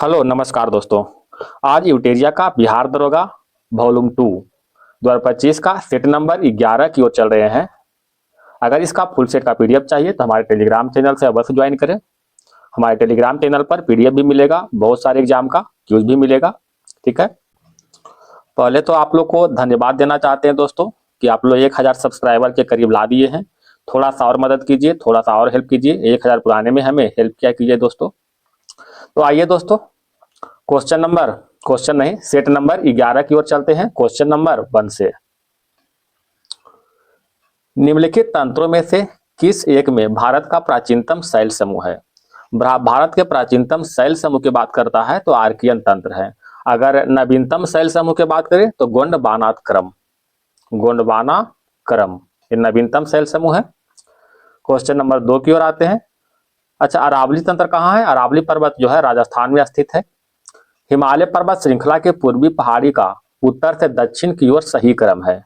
Hello नमस्कार दोस्तों। आज यूटेरिया का बिहार दरोगा वॉल्यूम 2 2025 का सेट नंबर 11 की ओर चल रहे हैं। अगर इसका फुल सेट का पीडीएफ चाहिए तो हमारे टेलीग्राम चैनल से अवश्य ज्वाइन करें। हमारे टेलीग्राम चैनल पर पीडीएफ भी मिलेगा, बहुत सारे एग्जाम का क्यूज भी मिलेगा। ठीक है, पहले तो आप लोग को धन्यवाद देना चाहते हैं दोस्तों कि आप लोग 1000 सब्सक्राइबर के करीब ला दिए हैं। थोड़ा सा और मदद कीजिए, थोड़ा सा और हेल्प कीजिए। 1000 पुराने में हमें हेल्प किया कीजिए दोस्तों। तो आइए दोस्तों, क्वेश्चन नहीं, सेट नंबर 11 की ओर चलते हैं। क्वेश्चन नंबर 1 से, निम्नलिखित तंत्रों में से किस एक में भारत का प्राचीनतम शैल समूह है? भारत के प्राचीनतम शैल समूह की बात करता है तो आर्कियन तंत्र है। अगर नवीनतम शैल समूह की बात करें तो गोंडवाना क्रम ये नवीनतम शैल समूह है। क्वेश्चन नंबर 2 की ओर आते हैं। अच्छा, अरावली तंत्र कहाँ है? अरावली पर्वत जो है राजस्थान में स्थित है। हिमालय पर्वत श्रृंखला के पूर्वी पहाड़ी का उत्तर से दक्षिण की ओर सही क्रम है।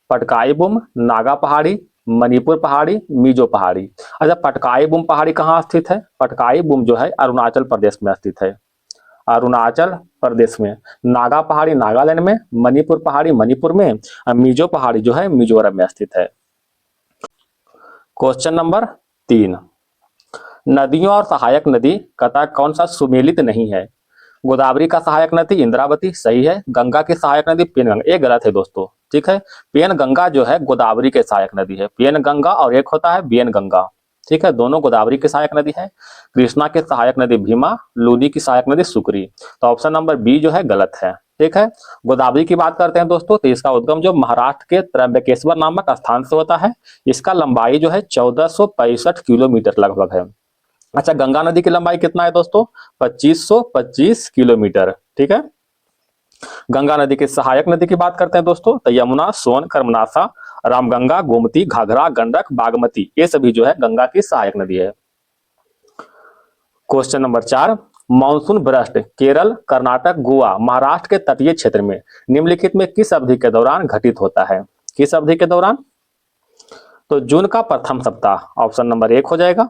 पटकाई बुम, नागा पहाड़ी, मणिपुर पहाड़ी, मिजो पहाड़ी। अच्छा, पटकाई बुम पहाड़ी कहाँ स्थित है? पटकाई बुम जो है अरुणाचल प्रदेश में स्थित है। अरुणाचल प्रदेश में। नागा पहाड़ी नागालैंड में, मणिपुर पहाड़ी मणिपुर में, और मिजो पहाड़ी जो है मिजोरम में स्थित है। क्वेश्चन नंबर 3, नदियों और सहायक नदी कतः कौन सा सुमेलित नहीं है? गोदावरी का सहायक नदी इंद्रावती सही है। गंगा की सहायक नदी पेनगंगा, ये गलत है दोस्तों। ठीक है, पेनगंगा जो है गोदावरी के सहायक नदी है। पेनगंगा और एक होता है बेनगंगा। ठीक है, दोनों गोदावरी की सहायक नदी है। कृष्णा की सहायक नदी भीमा, लूनी की सहायक नदी सुकरी। तो ऑप्शन नंबर बी जो है गलत है। ठीक है, गोदावरी की बात करते हैं दोस्तों तो इसका उद्गम जो महाराष्ट्र के त्र्यंबकेश्वर नामक स्थान से होता है। इसका लंबाई जो है 1465 किलोमीटर लगभग है। अच्छा, गंगा नदी की लंबाई कितना है दोस्तों? 2525 किलोमीटर। ठीक है, गंगा नदी की सहायक नदी की बात करते हैं दोस्तों तो यमुना, सोन, कर्मनासा, रामगंगा, गोमती, घाघरा, गंडक, बागमती, ये सभी जो है गंगा की सहायक नदी है। Question number 4, monsoon burst Kerala, Karnataka, Goa, Maharashtra के तटीय क्षेत्र में निम्नलिखित में किस अवधि के दौरान घटित होता है? किस अवधि के दौरान? तो जून का प्रथम सप्ताह, ऑप्शन नंबर 1 हो जाएगा।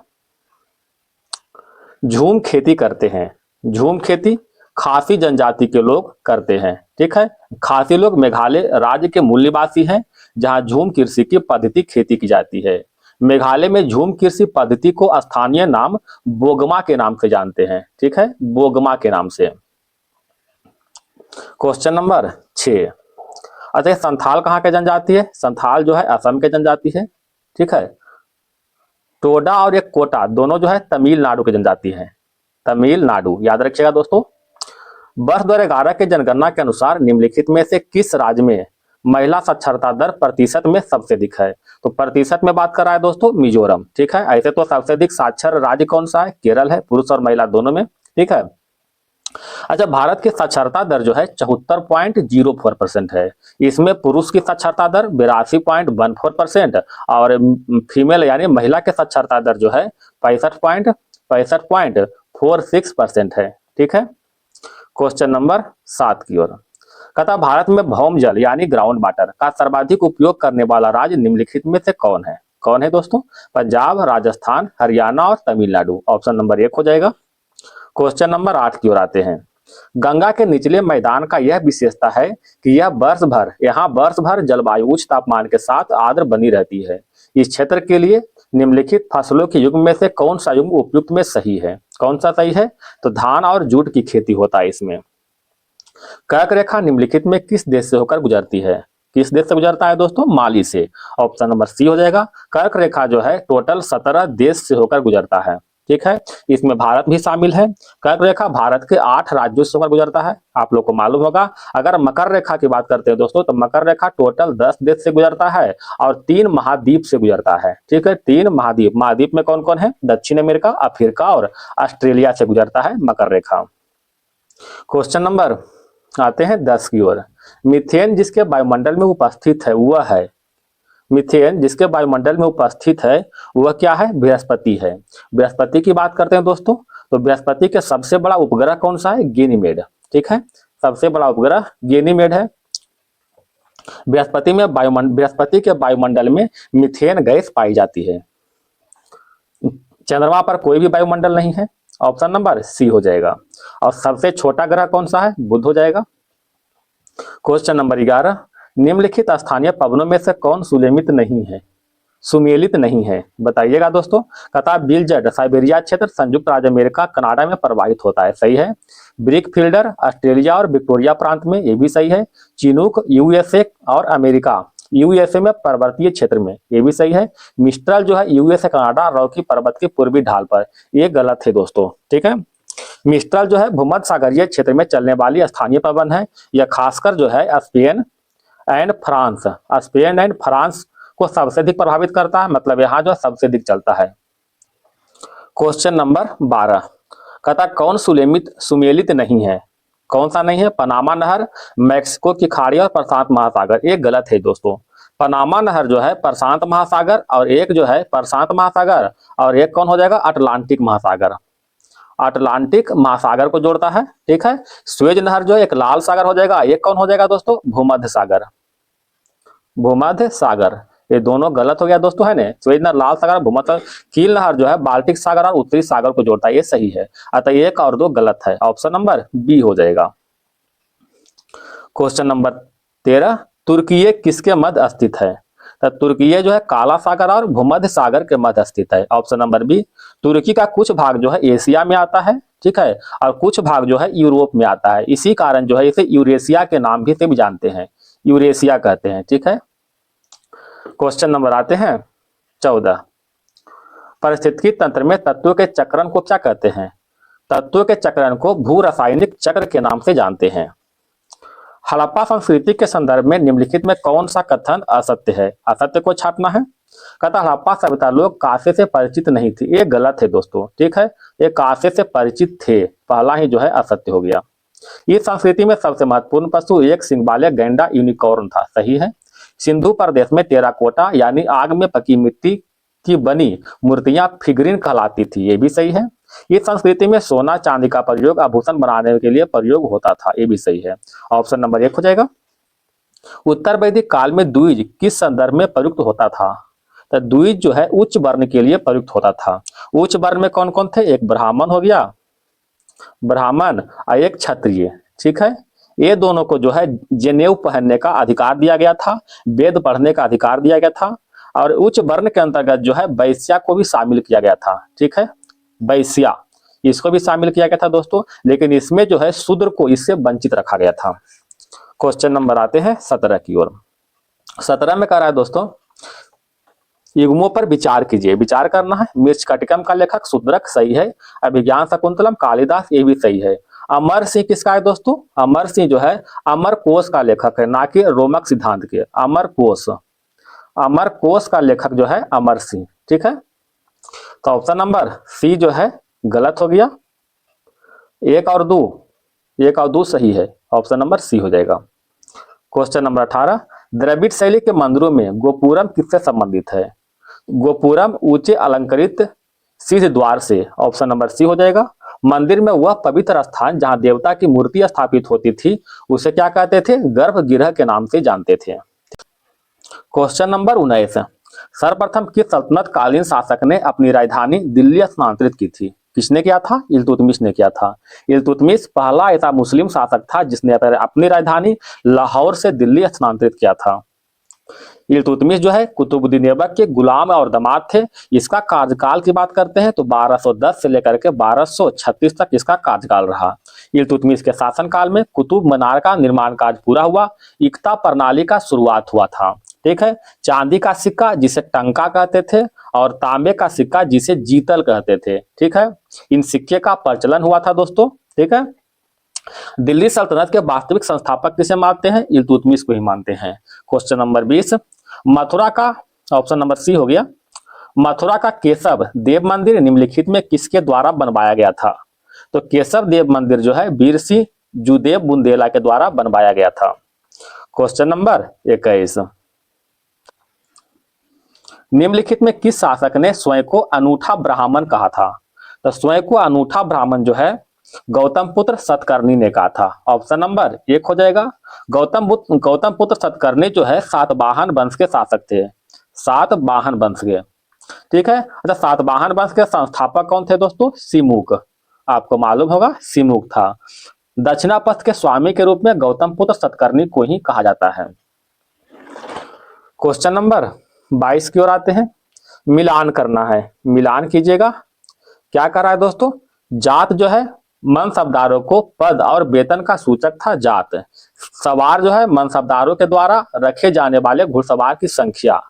झूम खेती करते हैं। झूम खेती खासी जनजाति के लोग करते हैं। ठीक है, खासी लोग मेघालय राज्य के मूल निवासी हैं जहां झूम कृषि की पद्धति खेती की जाती है। मेघालय में झूम कृषि पद्धति को स्थानीय नाम बोगमा के नाम से जानते हैं। ठीक है, बोगमा के नाम से। क्वेश्चन नंबर 6, अच्छा संथाल कहाँ के जनजाति है? संथाल जो है असम के जनजाति है। ठीक है, टोडा और एक कोटा दोनों जो है तमिलनाडु की जनजाति है। तमिलनाडु याद रखिएगा दोस्तों। वर्ष 2011 के जनगणना के अनुसार निम्नलिखित में से किस राज्य में महिला साक्षरता दर प्रतिशत में सबसे अधिक है? तो प्रतिशत में बात कर रहा है दोस्तों मिजोरम। ठीक है, ऐसे तो सबसे अधिक साक्षर राज्य कौन सा है? केरल है, पुरुष और महिला दोनों में। ठीक है, अच्छा भारत की साक्षरता दर जो है 74.04% है। इसमें पुरुष की साक्षरता दर 82.14% और फीमेल यानी महिला के साक्षरता दर जो है 65.46% है। ठीक है, क्वेश्चन नंबर 7 की ओर। कहता भारत में भौम जल यानी ग्राउंड वाटर का सर्वाधिक उपयोग करने वाला राज्य निम्नलिखित में से कौन है? कौन है दोस्तों? पंजाब, राजस्थान, हरियाणा और तमिलनाडु। ऑप्शन नंबर 1 हो जाएगा। क्वेश्चन नंबर 8 की ओर आते हैं। गंगा के निचले मैदान का यह विशेषता है कि यहाँ वर्ष भर जलवायु उच्च तापमान के साथ आर्द्र बनी रहती है। इस क्षेत्र के लिए निम्नलिखित फसलों के युग्म में से कौन सा युग्म उपयुक्त में सही है? कौन सा सही है? तो धान और जूट की खेती होता है इसमें। कर्क रेखा निम्नलिखित में किस देश से होकर गुजरती है? किस देश से गुजरता है दोस्तों? माली से। ऑप्शन नंबर सी हो जाएगा। कर्क रेखा जो है टोटल 17 देश से होकर गुजरता है। ठीक है, इसमें भारत भी शामिल है। कर्क रेखा भारत के 8 राज्यों से होकर गुजरता है, आप लोग को मालूम होगा। अगर मकर रेखा की बात करते हैं दोस्तों तो मकर रेखा टोटल 10 देश से गुजरता है और 3 महाद्वीप से गुजरता है। ठीक है, 3 महाद्वीप। महाद्वीप में कौन कौन है? दक्षिण अमेरिका, अफ्रीका और ऑस्ट्रेलिया से गुजरता है मकर रेखा। क्वेश्चन नंबर आते हैं 10 की ओर। मीथेन जिसके वायुमंडल में उपस्थित है वह है, मीथेन जिसके वायुमंडल में उपस्थित है वह क्या है? बृहस्पति है। बृहस्पति की बात करते हैं दोस्तों तो बृहस्पति के सबसे बड़ा उपग्रह कौन सा है? गैनीमेड। ठीक है, सबसे बड़ा उपग्रह गैनीमेड है। बृहस्पति के वायुमंडल में मीथेन गैस पाई जाती है। चंद्रमा पर कोई भी वायुमंडल नहीं है। ऑप्शन नंबर सी हो जाएगा। और सबसे छोटा ग्रह कौन सा है? बुध हो जाएगा। क्वेश्चन नंबर 11, निम्नलिखित स्थानीय पवनों में से कौन सुमेलित नहीं है, बताइएगा दोस्तों। कथा बिलजट साइबेरिया क्षेत्र, संयुक्त राज्य अमेरिका, कनाडा में प्रवाहित होता है, सही है। ब्रिक फील्डर ऑस्ट्रेलिया और विक्टोरिया प्रांत में, ये भी सही है। चिनूक यूएसए और अमेरिका, यूएसए में पर्वतीय क्षेत्र में, ये भी सही है। मिस्ट्रल जो है यूएसए कनाडा रॉकी पर्वत की पूर्वी ढाल पर, ये गलत है दोस्तों, ठीक है। मिस्ट्रल जो है भूमध्य सागरीय क्षेत्र में चलने वाली स्थानीय पवन है। यह खासकर जो है स्पेन एंड फ्रांस को सबसे अधिक प्रभावित करता है, मतलब यहाँ जो सबसे अधिक चलता है। क्वेश्चन नंबर 12, कहता कौन सुमेलित नहीं है? कौन सा नहीं है? पनामा नहर, मैक्सिको की खाड़ी और प्रशांत महासागर, ये गलत है दोस्तों। पनामा नहर जो है प्रशांत महासागर और एक जो है प्रशांत महासागर और एक कौन हो जाएगा? अटलांटिक महासागर। अटलांटिक महासागर को जोड़ता है, ठीक है। स्वेज नहर जो है एक लाल सागर हो जाएगा, एक कौन हो जाएगा दोस्तों? भूमध्य सागर। भूमध्य सागर, ये दोनों गलत हो गया दोस्तों, है ना। स्वेज नहर लाल सागर, भूमध्य। कील नहर जो है बाल्टिक सागर और उत्तरी सागर को जोड़ता है, ये सही है। अतः एक और दो गलत है, ऑप्शन नंबर बी हो जाएगा। क्वेश्चन नंबर 13, तुर्की किसके मध्य स्थित है? तो तुर्की जो है काला सागर और भूमध्य सागर के मध्य स्थित है, ऑप्शन नंबर बी। तुर्की का कुछ भाग जो है एशिया में आता है, ठीक है, और कुछ भाग जो है यूरोप में आता है, इसी कारण जो है इसे यूरेशिया के नाम भी से भी जानते हैं, यूरेशिया कहते हैं, ठीक है। क्वेश्चन नंबर आते हैं 14, पारिस्थितिकी तंत्र में तत्वों के चक्रण को क्या कहते हैं? तत्वों के चक्रण को भू रासायनिक चक्र के नाम से जानते हैं। हड़प्पा संस्कृति के संदर्भ में निम्नलिखित में कौन सा कथन असत्य है? असत्य को छापना है। कहता हड़प्पा सभ्यता लोग कांसे से परिचित नहीं थे, ये गलत है दोस्तों, ठीक है। ये कांसे से परिचित थे, पहला ही जो है असत्य हो गया। इस संस्कृति में सबसे महत्वपूर्ण पशु एक सिंह वाले गैंडा यूनिकॉर्न था, सही है। सिंधु प्रदेश में टेराकोटा यानी आग में पकी मिट्टी की बनी मूर्तियां फिगरिन कहलाती थी, ये भी सही है। इस संस्कृति में सोना चांदी का प्रयोग आभूषण बनाने के लिए प्रयोग होता था, ये भी सही है, ऑप्शन नंबर 1 हो जाएगा। उत्तर वैदिक काल में द्विज किस संदर्भ में प्रयुक्त होता था? तो द्विज जो है उच्च वर्ण के लिए प्रयुक्त होता था। उच्च वर्ण में कौन कौन थे? एक ब्राह्मण हो गया, ब्राह्मण और एक क्षत्रिय, ठीक है। ये दोनों को जो है जनेऊ पहनने का अधिकार दिया गया था, वेद पढ़ने का अधिकार दिया गया था, और उच्च वर्ण के अंतर्गत जो है वैश्या को भी शामिल किया गया था, ठीक है। वैश्या इसको भी शामिल किया गया था दोस्तों, लेकिन इसमें जो है शूद्र को इससे वंचित रखा गया था। क्वेश्चन नंबर आते हैं 17 की ओर। 17 में कह रहा है दोस्तों, युग्मों पर विचार कीजिए, विचार करना है। मृच्छकटिकम का लेखक शूद्रक, सही है। अभिज्ञान शाकुंतलम कालिदास, ये भी सही है। अमर सिंह किसका है दोस्तों? अमर सिंह जो है अमर कोश का लेखक है, ना कि रोमक सिद्धांत के। अमर कोश का लेखक जो है अमर सिंह, ठीक है। तो ऑप्शन नंबर सी जो है गलत हो गया, एक और दो सही है, ऑप्शन नंबर सी हो जाएगा। क्वेश्चन नंबर 18, द्रविड़ शैली के मंदिरों में गोपुरम किससे संबंधित है? गोपुरम ऊंचे अलंकृत सिद्ध द्वार से, ऑप्शन नंबर सी हो जाएगा। मंदिर में वह पवित्र स्थान जहां देवता की मूर्ति स्थापित होती थी उसे क्या कहते थे? गर्भगृह के नाम से जानते थे। क्वेश्चन नंबर 19, सर्वप्रथम किस सल्तनत कालीन शासक ने अपनी राजधानी दिल्ली स्थानांतरित की थी? किसने किया था? इल्तुतमिश ने किया था। इल्तुतमिश पहला ऐसा मुस्लिम शासक था जिसने अपनी राजधानी लाहौर से दिल्ली स्थानांतरित किया था। इल्तुतमिश जो है कुतुबुद्दीन ऐबक के गुलाम और दामाद थे। इसका कार्यकाल की बात करते हैं तो 1210 से लेकर के 1236 तक इसका कार्यकाल रहा। इल्तुतमिश के शासनकाल में कुतुब मीनार का निर्माण कार्य पूरा हुआ, इक्ता प्रणाली का शुरुआत हुआ था, ठीक है। चांदी का सिक्का जिसे टंका कहते थे और तांबे का सिक्का जिसे जीतल कहते थे, ठीक है। इन सिक्के का प्रचलन हुआ था दोस्तों, ठीक है। दिल्ली सल्तनत के वास्तविक संस्थापक किसे मानते हैं? इल्तुतमिश को ही मानते हैं। क्वेश्चन नंबर 20, मथुरा का, ऑप्शन नंबर सी हो गया, मथुरा का केशव देव मंदिर निम्नलिखित में किसके द्वारा बनवाया गया था? तो केशव देव मंदिर जो है वीर सिंह जुदेव बुंदेला के द्वारा बनवाया गया था। क्वेश्चन नंबर 21, निम्नलिखित में किस शासक ने स्वयं को अनूठा ब्राह्मण कहा था? तो स्वयं को अनूठा ब्राह्मण जो है गौतम पुत्र सतकर्णी ने कहा था, ऑप्शन नंबर 1 हो जाएगा। गौतम पुत्र सतकर्णी जो है सातवाहन वंश के शासक थे, सातवाहन वंश के, ठीक है। अच्छा, सातवाहन वंश के संस्थापक कौन थे दोस्तों? सिमुक, आपको मालूम होगा सिमुक था। दक्षिणापथ के स्वामी के रूप में गौतम पुत्र सतकर्णी को ही कहा जाता है। क्वेश्चन नंबर 22 की ओर आते हैं। मिलान करना है, मिलान कीजिएगा। क्या कर रहा है दोस्तों, जात जो है मनसबदारों को पद और वेतन का सूचक था जात। सवार जो है मनसबदारों के द्वारा रखे जाने वाले घुड़सवार की संख्या।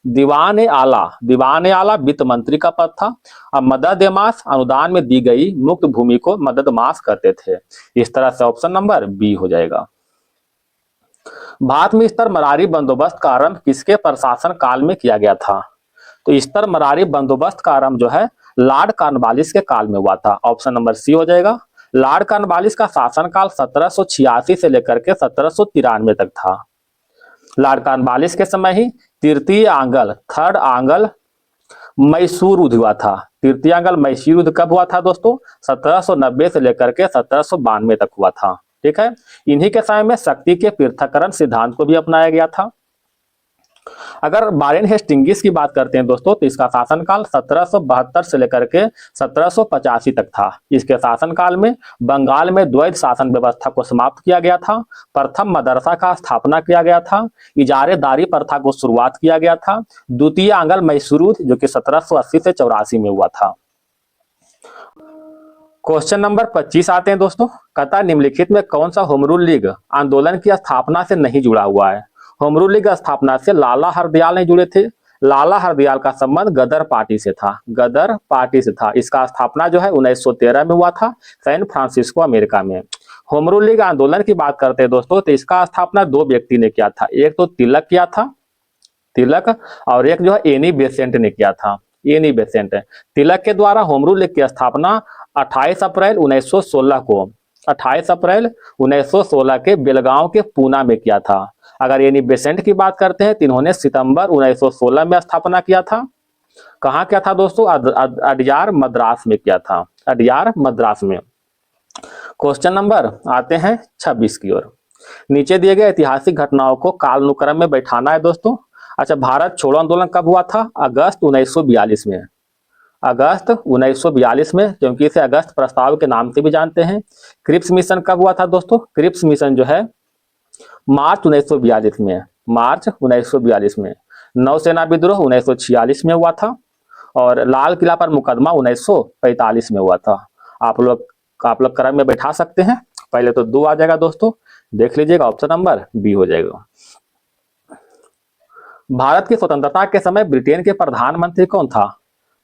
दीवान ए आला वित्त मंत्री का पद था। अब मदद ए मास अनुदान में दी गई मुक्त भूमि को मदद मास कहते थे। इस तरह से ऑप्शन नंबर बी हो जाएगा। भारत में स्तर मरारी बंदोबस्त का आरंभ किसके प्रशासन काल में किया गया था? तो स्तर मरारी बंदोबस्त का आरंभ जो है लॉर्ड कॉर्नवालिस के काल में हुआ था। ऑप्शन नंबर सी हो जाएगा। लॉर्ड कॉर्नवालिस का शासनकाल 1786 से लेकर के 1793 तक था। लॉर्ड कॉर्नवालिस के समय ही तृतीय आंगल थर्ड आंगल मैसूर युद्ध हुआ था। तृतीय आंगल मैसूर युद्ध कब हुआ था दोस्तों? 1790 से लेकर के 1792 तक हुआ था। ठीक है, इन्हीं के समय में शक्ति के पृथक्करण सिद्धांत को भी अपनाया गया था। अगर वारेन हेस्टिंग्स की बात करते हैं दोस्तों, तो इसका शासनकाल 1772 से लेकर के 1785 तक था। इसके शासनकाल में बंगाल में द्वैध शासन व्यवस्था को समाप्त किया गया था। प्रथम मदरसा का स्थापना किया गया था। इजारेदारी प्रथा को शुरुआत किया गया था। द्वितीय आंगल मैसूर युद्ध जो कि 1780 से 84 में हुआ था। क्वेश्चन नंबर 25 आते हैं दोस्तों। कथा निम्नलिखित में कौन सा होम रूल लीग आंदोलन की स्थापना से नहीं जुड़ा हुआ है? होम रूल लीग स्थापना से लाला हरदयाल नहीं जुड़े थे। लाला हरदयाल का संबंध गदर पार्टी से था। गदर पार्टी से था। इसका स्थापना जो है 1913 में हुआ था सैन फ्रांसिस्को अमेरिका में। होम रूल लीग आंदोलन की बात करते हैं दोस्तों, तो इसका स्थापना दो व्यक्ति ने किया था। एक तो तिलक किया था, तिलक, और एक जो है एनी बेसेंट ने किया था। Annie Besant. तिलक के द्वारा होम रूल लीग की स्थापना 28 अप्रैल 1916 को 28 अप्रैल 1916 के बेलगांव के पूना में किया था। अगर एनी बेसेंट की बात करते हैं तो इन्होंने सितंबर 1916 में स्थापना किया था। कहाँ किया था दोस्तों? अडयार मद्रास में किया था। अडयार मद्रास में। क्वेश्चन नंबर आते हैं 26 की ओर। नीचे दिए गए ऐतिहासिक घटनाओं को कालानुक्रम में बैठाना है दोस्तों। अच्छा, भारत छोड़ो आंदोलन कब हुआ था? अगस्त 1942 में। अगस्त 1942 में, क्योंकि इसे अगस्त प्रस्ताव के नाम से भी जानते हैं। क्रिप्स मिशन कब हुआ था दोस्तों? क्रिप्स मिशन जो है मार्च 1942 में। मार्च 1942 में। नौसेना विद्रोह 1946 में हुआ था। और लाल किला पर मुकदमा 1945 में हुआ था। आप लोग क्रम में बैठा सकते हैं। पहले तो 2 आ जाएगा दोस्तों, देख लीजिएगा। ऑप्शन नंबर बी हो जाएगा। भारत की स्वतंत्रता के समय ब्रिटेन के प्रधानमंत्री कौन था?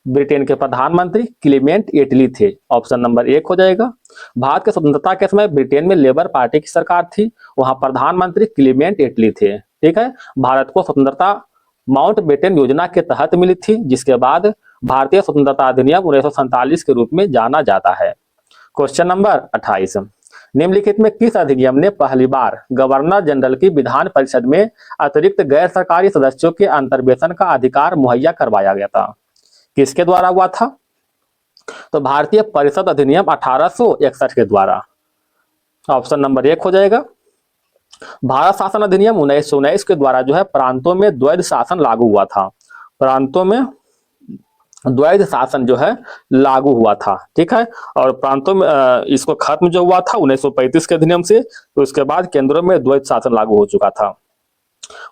ब्रिटेन के प्रधानमंत्री क्लीमेंट एटली थे। ऑप्शन नंबर 1 हो जाएगा। भारत की स्वतंत्रता के समय ब्रिटेन में लेबर पार्टी की सरकार थी। वहां प्रधानमंत्री क्लीमेंट एटली थे। ठीक है, भारत को स्वतंत्रता माउंटबेटन योजना के तहत मिली थी, जिसके बाद भारतीय स्वतंत्रता अधिनियम 1947 के रूप में जाना जाता है। Question number 28। निम्नलिखित में किस अधिनियम ने पहली बार गवर्नर जनरल की विधान परिषद में अतिरिक्त गैर सरकारी सदस्यों के अंतर्वेशन का अधिकार मुहैया करवाया गया था? किसके द्वारा हुआ था? तो भारतीय परिषद अधिनियम 1861 के द्वारा। ऑप्शन नंबर 1 हो जाएगा। भारत शासन अधिनियम 1919 के द्वारा जो है प्रांतों में द्वैध शासन लागू हुआ था। प्रांतों में द्वैध शासन जो है लागू हुआ था। ठीक है, और प्रांतों में इसको खत्म जो हुआ था 1935 के अधिनियम से, तो उसके बाद केंद्रों में द्वैध शासन लागू हो चुका था।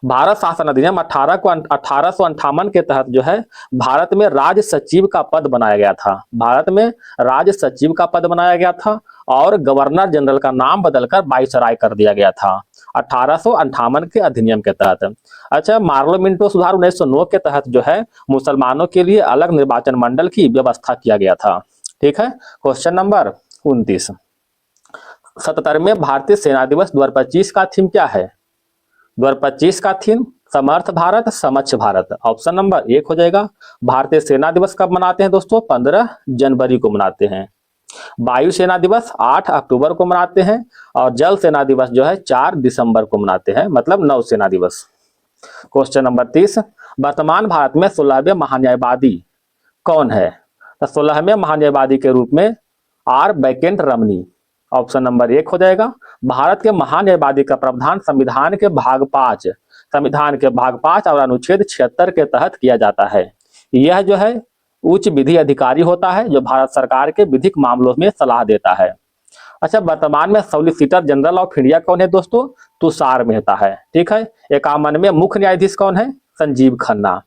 भारत शासन अधिनियम 1858 के तहत जो है भारत में राज्य सचिव का पद बनाया गया था। भारत में राज्य सचिव का पद बनाया गया था और गवर्नर जनरल का नाम बदलकर वाइसराय कर दिया गया था 1858 के अधिनियम के तहत। अच्छा, मार्लो मिंटो सुधार 1909 के तहत जो है मुसलमानों के लिए अलग निर्वाचन मंडल की व्यवस्था किया गया था। ठीक है, क्वेश्चन नंबर 29। 77वें भारतीय सेना दिवस 2025 का थीम क्या है? 2025 का थीम समर्थ भारत समक्ष भारत। ऑप्शन नंबर 1 हो जाएगा। भारतीय सेना दिवस कब मनाते हैं दोस्तों? 15 जनवरी को मनाते हैं। वायु सेना दिवस 8 अक्टूबर को मनाते हैं और जल सेना दिवस जो है 4 दिसंबर को मनाते हैं, मतलब नौसेना दिवस। Question number 30। वर्तमान भारत में 16वें महान्यायवादी कौन है? तो 16वें महान्यायवादी के रूप में R Venkata Ramani. Option number 1 हो जाएगा। भारत के महान्यायवादी का प्रावधान संविधान के भाग 5 और अनुच्छेद 76 के तहत किया जाता है। यह जो है उच्च विधि अधिकारी होता है जो भारत सरकार के विधिक मामलों में सलाह देता है। अच्छा, वर्तमान में सॉलिसिटर जनरल ऑफ इंडिया कौन है दोस्तों? तुषार मेहता है। ठीक है। 51वें मुख्य न्यायाधीश कौन है? संजीव खन्ना।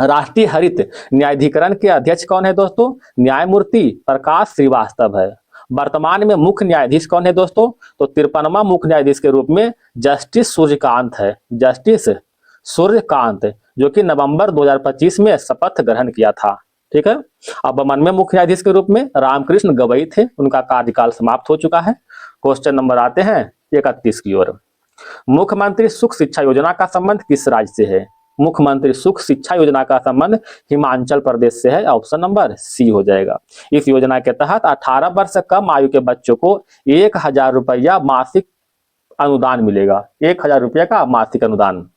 राष्ट्रीय हरित न्यायाधिकरण के अध्यक्ष कौन है दोस्तों? न्यायमूर्ति प्रकाश श्रीवास्तव है। वर्तमान में मुख्य न्यायाधीश कौन है दोस्तों? तो 53वां मुख्य न्यायाधीश के रूप में जस्टिस सूर्यकांत है। जस्टिस सूर्यकांत, जो कि नवंबर 2025 में शपथ ग्रहण किया था। ठीक है। अब 52वें मुख्य न्यायाधीश के रूप में रामकृष्ण गवई थे, उनका कार्यकाल समाप्त हो चुका है। क्वेश्चन नंबर आते हैं 31 की ओर। मुख्यमंत्री सुख शिक्षा योजना का संबंध किस राज्य से है? मुख्यमंत्री सुख शिक्षा योजना का संबंध हिमाचल प्रदेश से है। ऑप्शन नंबर सी हो जाएगा। इस योजना के तहत 18 वर्ष से कम आयु के बच्चों को 1000 रुपया मासिक अनुदान मिलेगा। 1000 रुपया का मासिक अनुदान।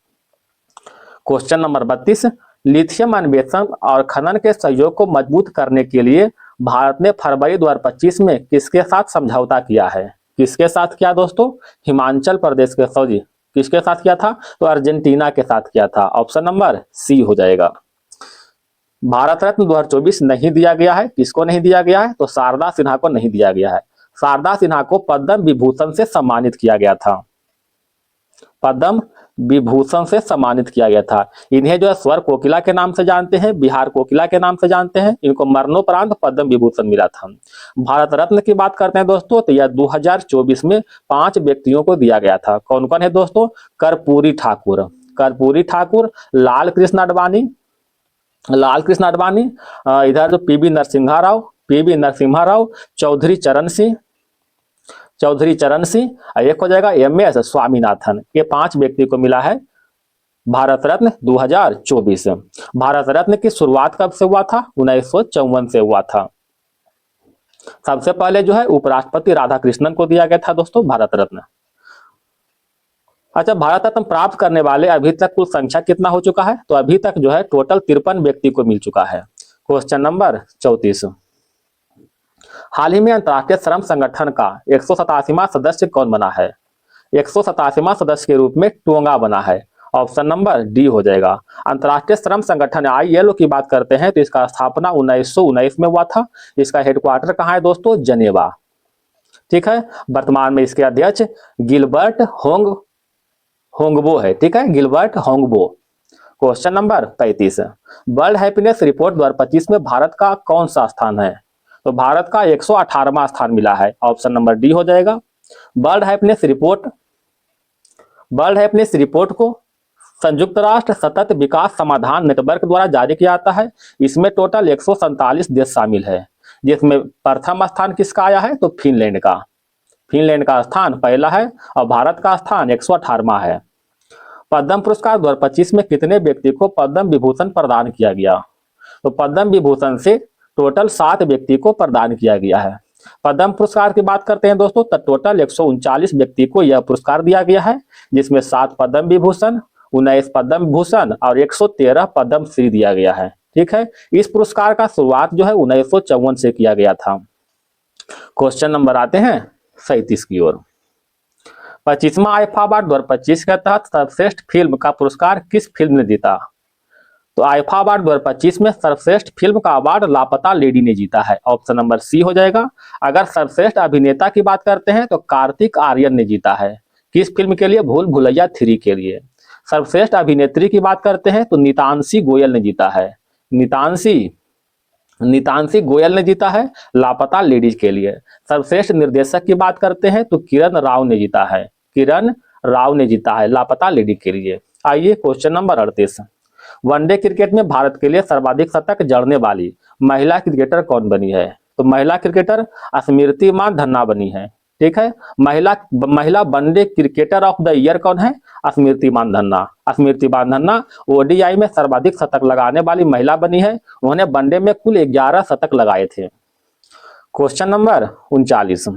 क्वेश्चन नंबर 32, लिथियम अन्वेषण और खनन के सहयोग को मजबूत करने के लिए भारत ने फरवरी 2025 में किसके साथ समझौता किया है? किसके साथ किया दोस्तों? हिमाचल प्रदेश के सॉरी किसके साथ किया था? तो अर्जेंटीना के साथ किया था। ऑप्शन नंबर सी हो जाएगा। भारत रत्न 2024 नहीं दिया गया है। किसको नहीं दिया गया है? तो शारदा सिन्हा को नहीं दिया गया है। शारदा सिन्हा को पद्म विभूषण से सम्मानित किया गया था। पद्म विभूषण से सम्मानित किया गया था। इन्हें जो है स्वर कोकिला के नाम से जानते हैं, बिहार कोकिला के नाम से जानते हैं। इनको मरणोपरांत पद्म विभूषण मिला था। भारत रत्न की बात करते हैं दोस्तों, तो यह 2024 में 5 व्यक्तियों को दिया गया था। कौन कौन है दोस्तों? कर्पूरी ठाकुर, कर्पूरी ठाकुर, लाल कृष्ण आडवाणी, लाल कृष्ण आडवाणी, इधर जो पीवी नरसिम्हा राव, चौधरी चरण सिंह, एक हो जाएगा MS स्वामीनाथन। ये 5 व्यक्ति को मिला है भारत रत्न 2024। भारत रत्न की शुरुआत कब से हुआ था? 1954 से हुआ था। सबसे पहले जो है उपराष्ट्रपति राधाकृष्णन को दिया गया था दोस्तों भारत रत्न। अच्छा, भारत रत्न प्राप्त करने वाले अभी तक कुल संख्या कितना हो चुका है? तो अभी तक जो है टोटल 53 व्यक्ति को मिल चुका है। क्वेश्चन नंबर 34, हाल ही में अंतर्राष्ट्रीय श्रम संगठन का 187वां सदस्य कौन बना है? 187वां सदस्य के रूप में टोंगा बना है। ऑप्शन नंबर डी हो जाएगा। अंतर्राष्ट्रीय श्रम संगठन ILO की बात करते हैं तो इसका स्थापना 1919 में हुआ था। इसका हेडक्वार्टर कहाँ है दोस्तों? जनेवा। ठीक है। वर्तमान में इसके अध्यक्ष गिलबर्ट होंगबो है। ठीक है, Gilbert Houngbo. Question number 35, world happiness report 2025 में भारत का कौन सा स्थान है? तो भारत का 118वां स्थान मिला है। ऑप्शन नंबर डी हो जाएगा। वर्ल्ड हैप्पीनेस रिपोर्ट को संयुक्त राष्ट्र सतत विकास समाधान नेटवर्क द्वारा जारी किया जाता है। इसमें टोटल 147 देश शामिल है, जिसमें प्रथम स्थान किसका आया है? तो फिनलैंड का स्थान पहला है और भारत का स्थान 118वां है। पद्म पुरस्कार 2025 में कितने व्यक्ति को पद्म विभूषण प्रदान किया गया? तो पद्म विभूषण से टोटल 7 व्यक्ति को प्रदान किया गया है। पद्म पुरस्कार की बात करते हैं दोस्तों, तो टोटल 139 व्यक्ति को यह पुरस्कार दिया गया है, जिसमें 7 पद्म विभूषण, 19 पद्म भूषण और 113 पद्म श्री दिया गया है। ठीक है। इस पुरस्कार का शुरुआत जो है 1954 से किया गया था। क्वेश्चन नंबर आते हैं 37 की ओर। 25वां आईफा अवार्ड 2025 के तहत सर्वश्रेष्ठ फिल्म का पुरस्कार किस फिल्म ने जीता? तो आईफा अवार्ड 2025 में सर्वश्रेष्ठ फिल्म का अवार्ड लापता लेडी ने जीता है। ऑप्शन नंबर सी हो जाएगा। अगर सर्वश्रेष्ठ अभिनेता की बात करते हैं तो कार्तिक आर्यन ने जीता है। किस फिल्म के लिए? भूल भुलैया 3 के लिए। सर्वश्रेष्ठ अभिनेत्री की बात करते हैं तो नितांशी गोयल ने जीता है। नितांशी गोयल ने जीता है लापता लेडीज के लिए। सर्वश्रेष्ठ निर्देशक की बात करते हैं तो किरण राव ने जीता है लापता लेडी के लिए। आइए क्वेश्चन नंबर 38, वनडे क्रिकेट में भारत के लिए सर्वाधिक शतक जड़ने वाली महिला क्रिकेटर कौन बनी है? तो महिला क्रिकेटर स्मृति मानधन्ना बनी है। ठीक है। महिला one day cricketer of the year कौन है? स्मृति मानधन्ना ODI में सर्वाधिक शतक लगाने वाली महिला बनी है। उन्होंने वनडे में कुल 11 शतक लगाए थे। क्वेश्चन नंबर 39,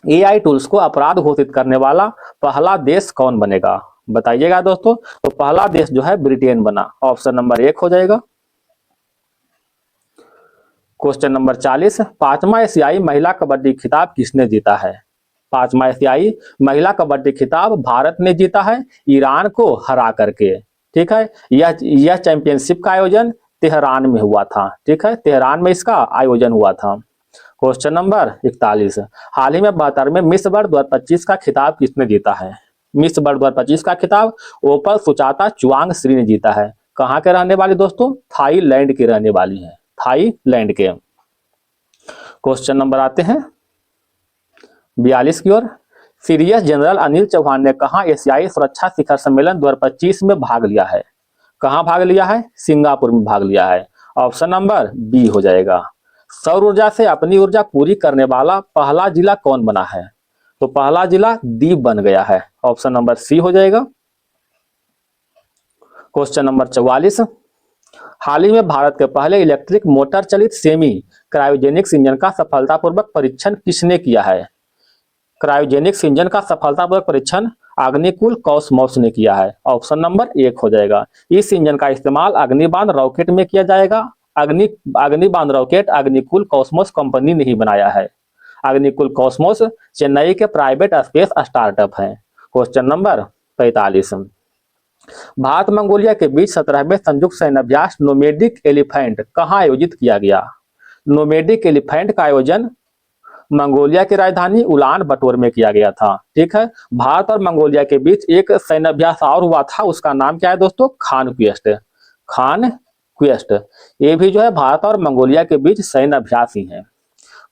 AI टूल्स को अपराध घोषित करने वाला पहला देश कौन बनेगा? बताइएगा दोस्तों। तो पहला देश जो है ब्रिटेन बना। ऑप्शन नंबर 1 हो जाएगा। क्वेश्चन नंबर 40, 5वां एशियाई महिला कबड्डी खिताब किसने जीता है? 5वां एशियाई महिला कबड्डी खिताब भारत ने जीता है ईरान को हरा करके। ठीक है। यह चैंपियनशिप का आयोजन तेहरान में हुआ था। ठीक है, तेहरान में इसका आयोजन हुआ था। क्वेश्चन नंबर 41, हाल ही में 72 में मिस वर्ल्ड 2025 का खिताब किसने जीता है? मिस वर्ल्ड 2025 का खिताब ओपल सुचाता चुआंग श्री ने जीता है। कहाँ के रहने वाली दोस्तों? थाईलैंड की रहने वाली है, थाईलैंड के। क्वेश्चन नंबर आते हैं 42 की ओर। सीडीएस जनरल अनिल चौहान ने कहा एशियाई सुरक्षा शिखर सम्मेलन 2025 में भाग लिया है? कहाँ भाग लिया है? सिंगापुर में भाग लिया है। ऑप्शन नंबर बी हो जाएगा। सौर ऊर्जा से अपनी ऊर्जा पूरी करने वाला पहला जिला कौन बना है? तो पहला जिला दीव बन गया है। ऑप्शन नंबर सी हो जाएगा। क्वेश्चन नंबर 44, हाल ही में भारत के पहले इलेक्ट्रिक मोटर चलित सेमी क्रायोजेनिक्स इंजन का सफलतापूर्वक परीक्षण किसने किया है? क्रायोजेनिक्स इंजन का सफलतापूर्वक परीक्षण अग्निकुल कॉस्मोस ने किया है। ऑप्शन नंबर 1 हो जाएगा। इस इंजन का इस्तेमाल अग्निबाण रॉकेट में किया जाएगा। अग्निबाण रॉकेट अग्निकुल कॉस्मोस कंपनी ने ही बनाया है। अग्निकुल कॉस्मोस चेन्नई के प्राइवेट स्पेस स्टार्टअप है। क्वेश्चन नंबर 45, भारत मंगोलिया के बीच 17वें संयुक्त सैन्य अभ्यास नोमेडिक एलिफेंट कहाँ आयोजित किया गया? नोमेडिक एलिफेंट का आयोजन मंगोलिया की राजधानी उलान बटोर में किया गया था। ठीक है, भारत और मंगोलिया के बीच एक सैन्य अभ्यास और हुआ था, उसका नाम क्या है दोस्तों? खान क्वेस्ट। खान क्वेस्ट ये भी जो है भारत और मंगोलिया के बीच सैन्य अभ्यास ही है।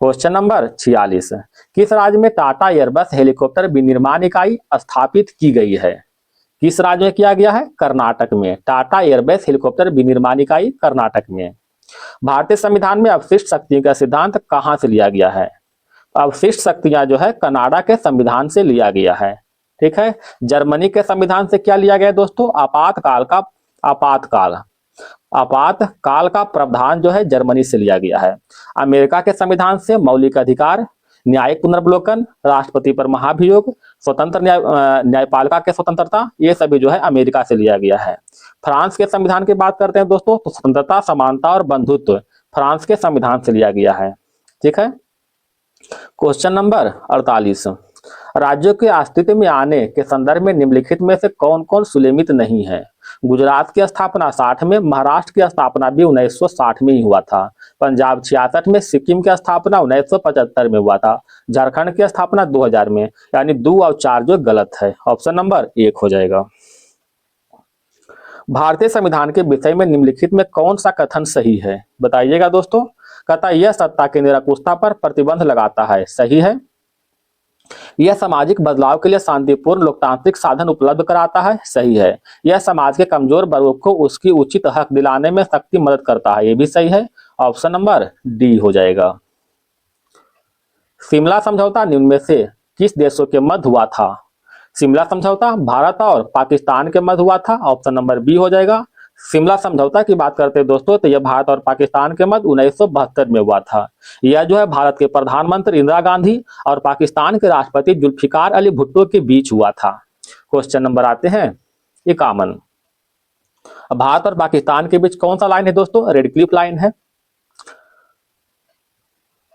क्वेश्चन नंबर 46, किस राज्य में टाटा एयरबस हेलीकॉप्टर विनिर्माण इकाई स्थापित की गई है? किस राज्य में किया गया है? कर्नाटक में। टाटा एयरबस हेलीकॉप्टर विनिर्माण इकाई कर्नाटक में। भारतीय संविधान में अवशिष्ट शक्तियों का सिद्धांत कहाँ से लिया गया है? अवशिष्ट शक्तियां जो है कनाडा के संविधान से लिया गया है। ठीक है, जर्मनी के संविधान से क्या लिया गया दोस्तों? आपातकाल का प्रावधान जो है जर्मनी से लिया गया है। अमेरिका के संविधान से मौलिक अधिकार, न्यायिक पुनर्वलोकन, राष्ट्रपति पर महाभियोग, स्वतंत्र न्यायपालिका के स्वतंत्रता, ये सभी जो है अमेरिका से लिया गया है। फ्रांस के संविधान की बात करते हैं दोस्तों तो स्वतंत्रता, समानता और बंधुत्व फ्रांस के संविधान से लिया गया है। ठीक है, क्वेश्चन नंबर 48, राज्यों के अस्तित्व में आने के संदर्भ में निम्नलिखित में से कौन कौन सुलेमित नहीं है? गुजरात की स्थापना 60 में, महाराष्ट्र की स्थापना भी 1960 में ही हुआ था। पंजाब 66 में, सिक्किम की स्थापना 1975 में हुआ था। झारखंड की स्थापना 2000 में। यानी 2 और 4 जो गलत है। ऑप्शन नंबर 1 हो जाएगा। भारतीय संविधान के विषय में निम्नलिखित में कौन सा कथन सही है? बताइएगा दोस्तों। कहता यह सत्ता की निरंकुशता पर प्रतिबंध लगाता है। सही है। यह सामाजिक बदलाव के लिए शांतिपूर्ण लोकतांत्रिक साधन उपलब्ध कराता है। सही है। यह समाज के कमजोर वर्गों को उसकी उचित हक दिलाने में सख्ती मदद करता है। यह भी सही है। ऑप्शन नंबर डी हो जाएगा। शिमला समझौता निम्न में से किस देशों के मध्य हुआ था? शिमला समझौता भारत और पाकिस्तान के मध्य हुआ था। ऑप्शन नंबर बी हो जाएगा। शिमला समझौता की बात करते हैं दोस्तों तो यह भारत और पाकिस्तान के मध्य 1972 में हुआ था। यह जो है भारत के प्रधानमंत्री इंदिरा गांधी और पाकिस्तान के राष्ट्रपति जुल्फिकार अली भुट्टो के बीच हुआ था। क्वेश्चन नंबर आते हैं 51, भारत और पाकिस्तान के बीच कौन सा लाइन है दोस्तों? रेड क्लिफ लाइन है।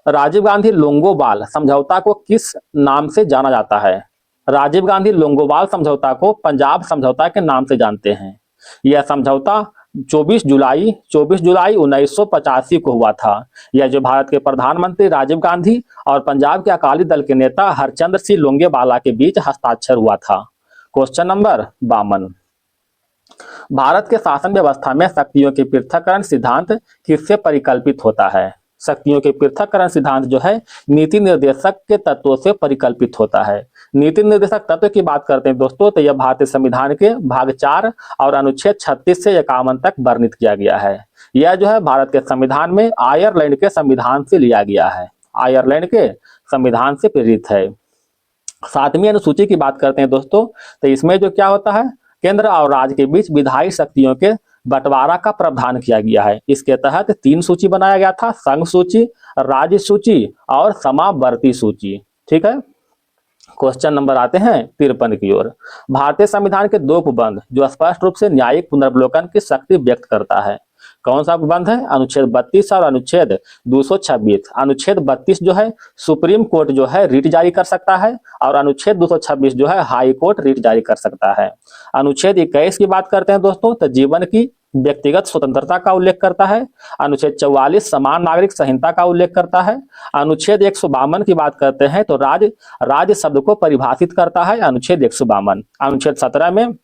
राजीव गांधी लोंगोवाल समझौता को किस नाम से जाना जाता है? राजीव गांधी लोंगोवाल समझौता को पंजाब समझौता के नाम से जानते हैं। यह समझौता 24 जुलाई 1985 को हुआ था। यह जो भारत के प्रधानमंत्री राजीव गांधी और पंजाब के अकाली दल के नेता हरचंद्र सिंह लोंगेवाला के बीच हस्ताक्षर हुआ था। क्वेश्चन नंबर 52, भारत के शासन व्यवस्था में शक्तियों के पृथक्करण सिद्धांत किससे परिकल्पित होता है? शक्तियों के पृथक्करण सिद्धांत जो है नीति निर्देशक के तत्वों से परिकल्पित होता है। नीति निर्देशक तत्व की बात करते हैं दोस्तों तो यह भारतीय संविधान के भाग 4 और अनुच्छेद 36 से 51 तक वर्णित किया गया है। यह जो है भारत के संविधान में आयरलैंड के संविधान से लिया गया है। आयरलैंड के संविधान से प्रेरित है। 7वीं अनुसूची की बात करते हैं दोस्तों तो इसमें जो क्या होता है, केंद्र और राज्य के बीच विधायी शक्तियों के बंटवारा का प्रावधान किया गया है। इसके तहत 3 सूची बनाया गया था, संघ सूची, राज्य सूची और समावर्ती सूची। ठीक है, क्वेश्चन नंबर आते हैं 53 की ओर। भारतीय संविधान के 2 उपबंध जो स्पष्ट रूप से न्यायिक पुनर्वलोकन की शक्ति व्यक्त करता है, कौन सा उपबंध है? अनुच्छेद 32 और अनुच्छेद 226। अनुच्छेद 32 जो है सुप्रीम कोर्ट जो है रिट जारी कर सकता है और अनुच्छेद 226 जो है हाई कोर्ट रिट जारी कर सकता है। अनुच्छेद 21 की बात करते हैं दोस्तों तो जीवन की व्यक्तिगत स्वतंत्रता का उल्लेख करता है। अनुच्छेद 44 समान नागरिक संहिता का उल्लेख करता है। अनुच्छेद 152 की बात करते हैं तो राज्य शब्द को परिभाषित करता है अनुच्छेद 152। अनुच्छेद 17 में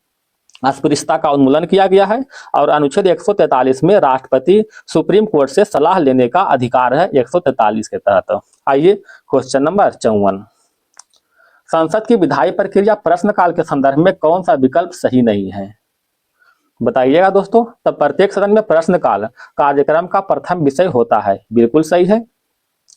अस्पृश्यता का उन्मूलन किया गया है और अनुच्छेद 143 में राष्ट्रपति सुप्रीम कोर्ट से सलाह लेने का अधिकार है 143 के तहत। आइए क्वेश्चन नंबर 54, संसद की विधायी प्रक्रिया प्रश्नकाल के संदर्भ में कौन सा विकल्प सही नहीं है, बताइएगा दोस्तों। तब प्रत्येक सदन में प्रश्नकाल कार्यक्रम का प्रथम विषय होता है, बिल्कुल सही है।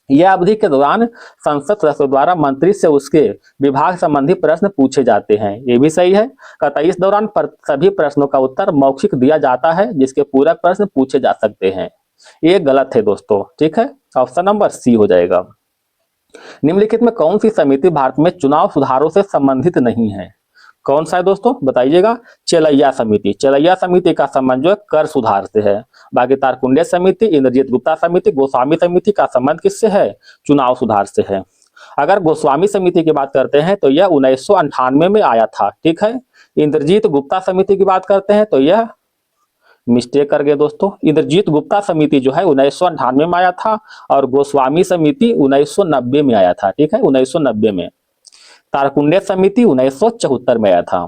यह अवधि के दौरान संसद सदस्यों द्वारा मंत्री से उसके विभाग संबंधी प्रश्न पूछे जाते हैं, ये भी सही है। कतई इस दौरान सभी प्रश्नों का उत्तर मौखिक दिया जाता है जिसके पूरक प्रश्न पूछे जा सकते हैं, ये गलत है दोस्तों, ठीक है। ऑप्शन नंबर सी हो जाएगा। निम्नलिखित में कौन सी समिति भारत में चुनाव सुधारों से संबंधित नहीं है, कौन सा है दोस्तों, बताइएगा। चेलैया समिति, चेलैया समिति का संबंध जो है कर सुधार से है। बाकी तारकुंडे समिति, इंद्रजीत गुप्ता समिति, गोस्वामी समिति का संबंध किससे है, चुनाव सुधार से है। अगर गोस्वामी समिति की बात करते हैं तो यह 1998 में आया था, ठीक है। इंद्रजीत गुप्ता समिति की बात करते हैं तो यह मिस्टेक कर गए दोस्तों, इंद्रजीत गुप्ता समिति जो है 1998 में आया था और गोस्वामी समिति 1990 में आया था, ठीक है, 1990 में। तारकुंडे समिति 1974 में आया था।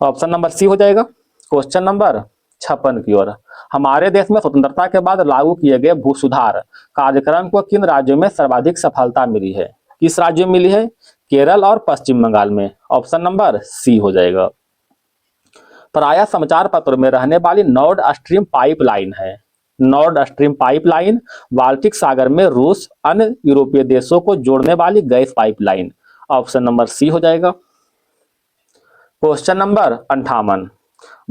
ऑप्शन नंबर सी हो जाएगा। क्वेश्चन नंबर 56 की ओर, हमारे देश में स्वतंत्रता के बाद लागू किए गए भू सुधार कार्यक्रम को किन राज्यों में सर्वाधिक सफलता मिली है, किस राज्य में मिली है, केरल और पश्चिम बंगाल में। ऑप्शन नंबर सी हो जाएगा। प्रायः समाचार पत्रों में रहने वाली नॉर्ड स्ट्रीम पाइपलाइन है, नॉर्ड स्ट्रीम पाइपलाइन बाल्टिक सागर में रूस अन्य यूरोपीय देशों को जोड़ने वाली gas pipeline. Option number C हो जाएगा। क्वेश्चन नंबर 58,